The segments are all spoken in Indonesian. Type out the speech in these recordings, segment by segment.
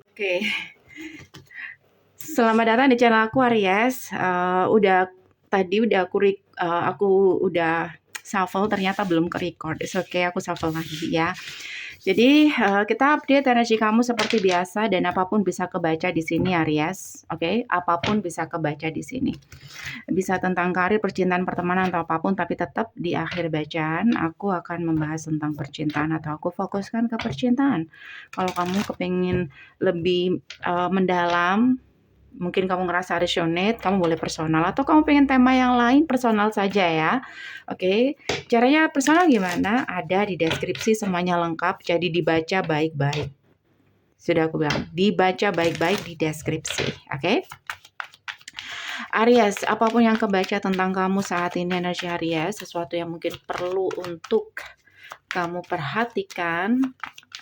Oke, selamat datang di channel aku Aries. Udah aku udah shuffle ternyata belum ke-record. It's okay, aku shuffle lagi ya. Jadi, kita update energi kamu seperti biasa dan apapun bisa kebaca di sini Aries, oke? Apapun bisa kebaca di sini. Bisa tentang karir, percintaan, pertemanan, atau apapun, tapi tetap di akhir bacaan aku akan membahas tentang percintaan atau aku fokuskan ke percintaan. Kalau kamu kepingin lebih mendalam, mungkin kamu ngerasa resonate, kamu boleh personal atau kamu pengen tema yang lain personal saja ya. Oke, caranya personal gimana? Ada di deskripsi semuanya lengkap, jadi dibaca baik-baik. Sudah aku bilang, dibaca baik-baik di deskripsi, oke? Aries, apapun yang kebaca tentang kamu saat ini energi Aries, sesuatu yang mungkin perlu untuk kamu perhatikan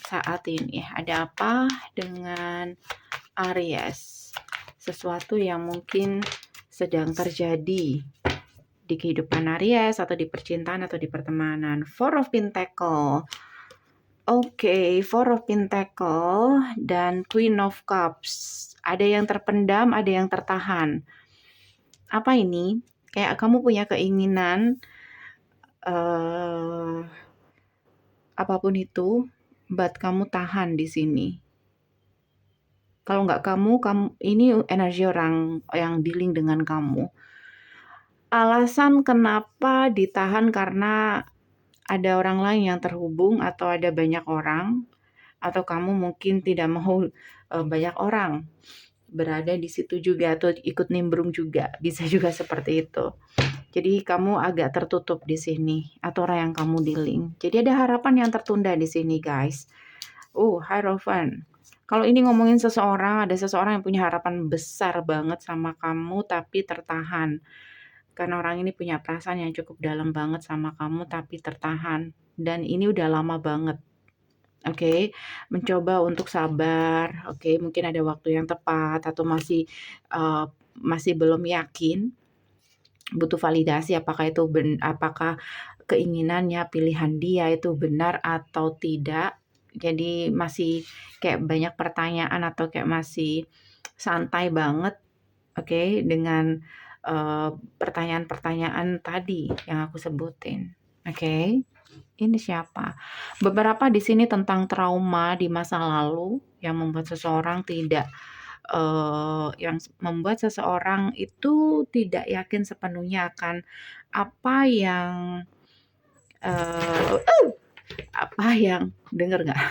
saat ini. Ada apa dengan Aries? Sesuatu yang mungkin sedang terjadi di kehidupan Aries atau di percintaan atau di pertemanan. Four of Pentacle. Oke, Four of Pentacle dan Queen of Cups. Ada yang terpendam, ada yang tertahan. Apa ini? Kayak kamu punya keinginan apapun itu, but kamu tahan di sini. Kalau nggak kamu ini energi orang yang dealing dengan kamu. Alasan kenapa ditahan karena ada orang lain yang terhubung atau ada banyak orang atau kamu mungkin tidak mau banyak orang berada di situ juga atau ikut nimbrung juga, bisa juga seperti itu. Jadi kamu agak tertutup di sini atau orang yang kamu dealing. Jadi ada harapan yang tertunda di sini, guys. Hierophant. Kalau ini ngomongin seseorang, ada seseorang yang punya harapan besar banget sama kamu tapi tertahan. Karena orang ini punya perasaan yang cukup dalam banget sama kamu tapi tertahan. Dan ini udah lama banget. Oke, mencoba untuk sabar. Oke, mungkin ada waktu yang tepat atau masih belum yakin. Butuh validasi apakah keinginannya, pilihan dia itu benar atau tidak. Jadi masih kayak banyak pertanyaan atau kayak masih santai banget, oke, dengan pertanyaan-pertanyaan tadi yang aku sebutin. Oke. Ini siapa? Beberapa di sini tentang trauma di masa lalu yang membuat seseorang itu tidak yakin sepenuhnya akan apa yang dengar nggak?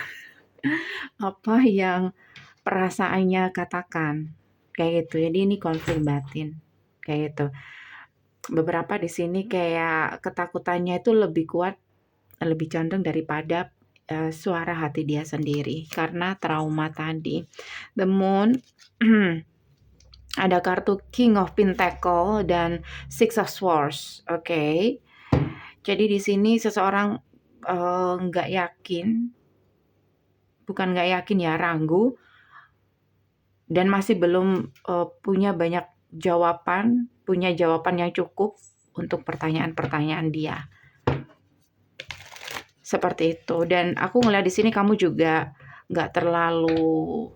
Apa yang perasaannya katakan kayak gitu. Jadi ini konflik batin kayak gitu. Beberapa di sini kayak ketakutannya itu lebih kuat, lebih condong daripada suara hati dia sendiri karena trauma tadi. The Moon ada kartu King of Pentacle dan Six of Swords. Oke. Jadi di sini seseorang nggak yakin, bukan nggak yakin ya, ragu dan masih belum punya jawaban yang cukup untuk pertanyaan-pertanyaan dia. Seperti itu. Dan aku ngeliat di sini kamu juga nggak terlalu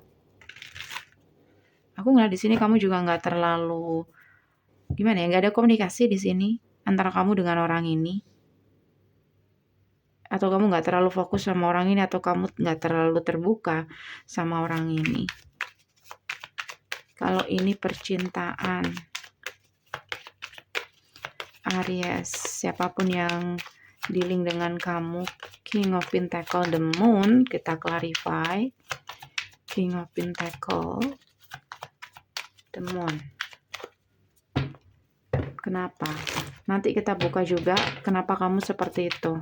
gimana ya, nggak ada komunikasi di sini antara kamu dengan orang ini. Atau kamu nggak terlalu fokus sama orang ini atau kamu nggak terlalu terbuka sama orang ini. Kalau ini percintaan, Aries, siapapun yang dealing dengan kamu, King of Pentacle, the Moon, kita clarify. King of Pentacle, the Moon. Kenapa? Nanti kita buka juga kenapa kamu seperti itu.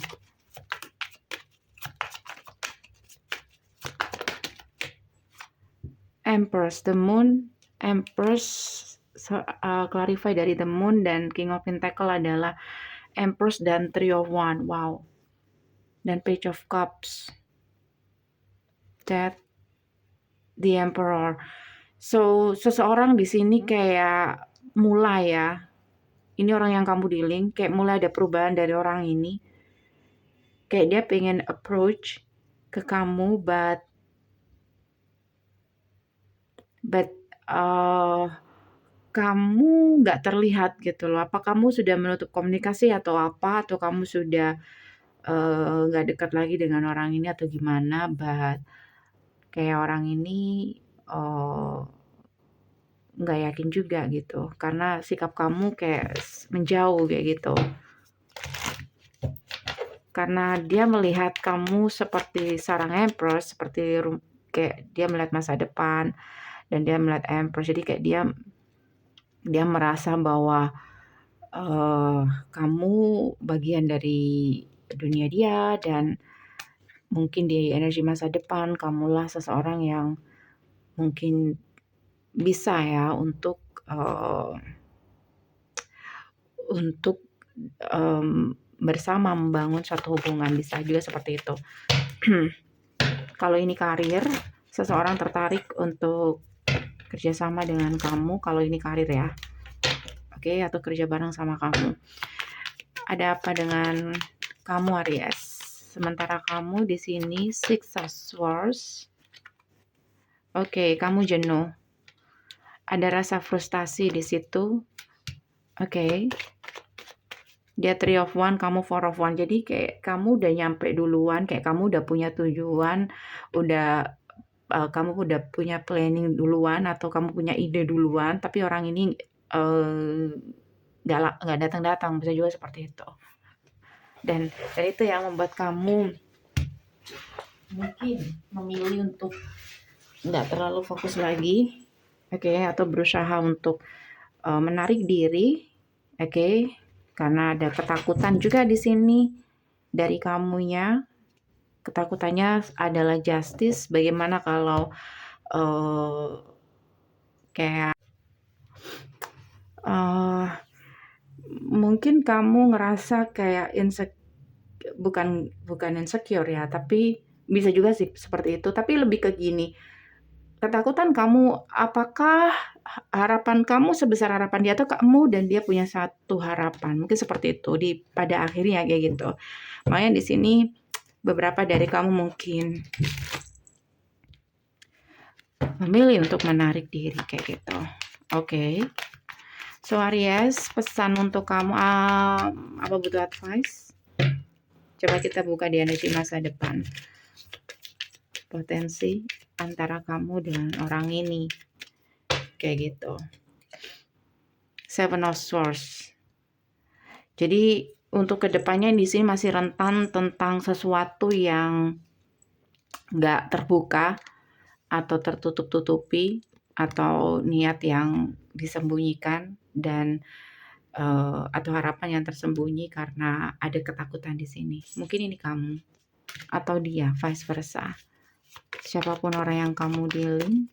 Empress, the Moon, Empress, clarify dari the Moon dan King of Pentacle adalah Empress dan Three of Wands. Wow. Dan Page of Cups. Death, the Emperor. So, seseorang di sini kayak mulai ya. Ini orang yang kamu dealing, kayak mulai ada perubahan dari orang ini. Kayak dia pengen approach ke kamu, but but, kamu nggak terlihat gitu loh. Apa kamu sudah menutup komunikasi atau apa, atau kamu sudah, nggak dekat lagi dengan orang ini atau gimana, but kayak orang ini, eee, nggak yakin juga gitu, karena sikap kamu kayak menjauh kayak gitu. Karena dia melihat kamu seperti seorang empress, seperti kayak dia melihat masa depan dan dia melihat empress. Jadi kayak dia merasa bahwa, kamu bagian dari dunia dia, dan mungkin di energi masa depan kamulah seseorang yang mungkin bisa ya untuk, bersama membangun suatu hubungan, bisa juga seperti itu. Kalau ini karir, seseorang tertarik untuk kerjasama dengan kamu, kalau ini karir ya. Oke, atau kerja bareng sama kamu. Ada apa dengan kamu, Aries? Sementara kamu di sini Six of Swords. Oke, kamu jenuh. Ada rasa frustasi di situ. Oke. Dia 3 of One, kamu 4 of One. Jadi kayak kamu udah nyampe duluan, kayak kamu udah punya tujuan, kamu udah punya planning duluan, atau kamu punya ide duluan, tapi orang ini nggak datang-datang, bisa juga seperti itu. Dan itu yang membuat kamu mungkin memilih untuk nggak terlalu fokus lagi, oke, atau berusaha untuk menarik diri, oke, karena ada ketakutan juga di sini dari kamunya. Ketakutannya adalah justice. Bagaimana kalau kayak mungkin kamu ngerasa kayak bukan insecure ya, tapi bisa juga sih seperti itu. Tapi lebih ke gini, ketakutan kamu, apakah harapan kamu sebesar harapan dia, atau kamu dan dia punya satu harapan, mungkin seperti itu pada akhirnya kayak gitu. Makanya di sini beberapa dari kamu mungkin memilih untuk menarik diri kayak gitu. Oke. So Aries, pesan untuk kamu, apa butuh advice? Coba kita buka di energi masa depan. Potensi antara kamu dengan orang ini. Kayak gitu. Seven of Swords. Jadi untuk kedepannya di sini masih rentan tentang sesuatu yang nggak terbuka atau tertutup-tutupi, atau niat yang disembunyikan, dan atau harapan yang tersembunyi karena ada ketakutan di sini. Mungkin ini kamu atau dia, vice versa. Siapapun orang yang kamu dealing,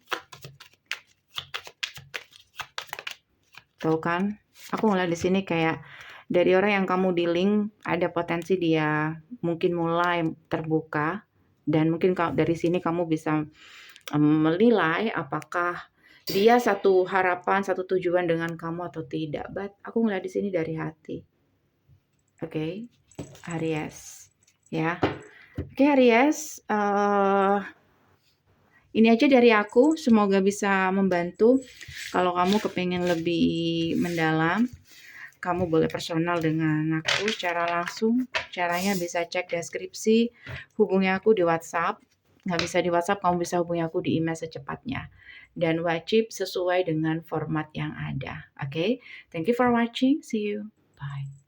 tahu kan? Aku ngeliat di sini kayak dari orang yang kamu dealing ada potensi dia mungkin mulai terbuka, dan mungkin dari sini kamu bisa menilai apakah dia satu harapan, satu tujuan dengan kamu atau tidak. But aku ngeliat di sini dari hati. Oke, Aries, ya. Oke, Aries, ini aja dari aku. Semoga bisa membantu. Kalau kamu kepengen lebih mendalam, kamu boleh personal dengan aku secara langsung. Caranya bisa cek deskripsi, hubungi aku di WhatsApp. Nggak bisa di WhatsApp, kamu bisa hubungi aku di email secepatnya. Dan wajib sesuai dengan format yang ada. Oke? Thank you for watching. See you. Bye.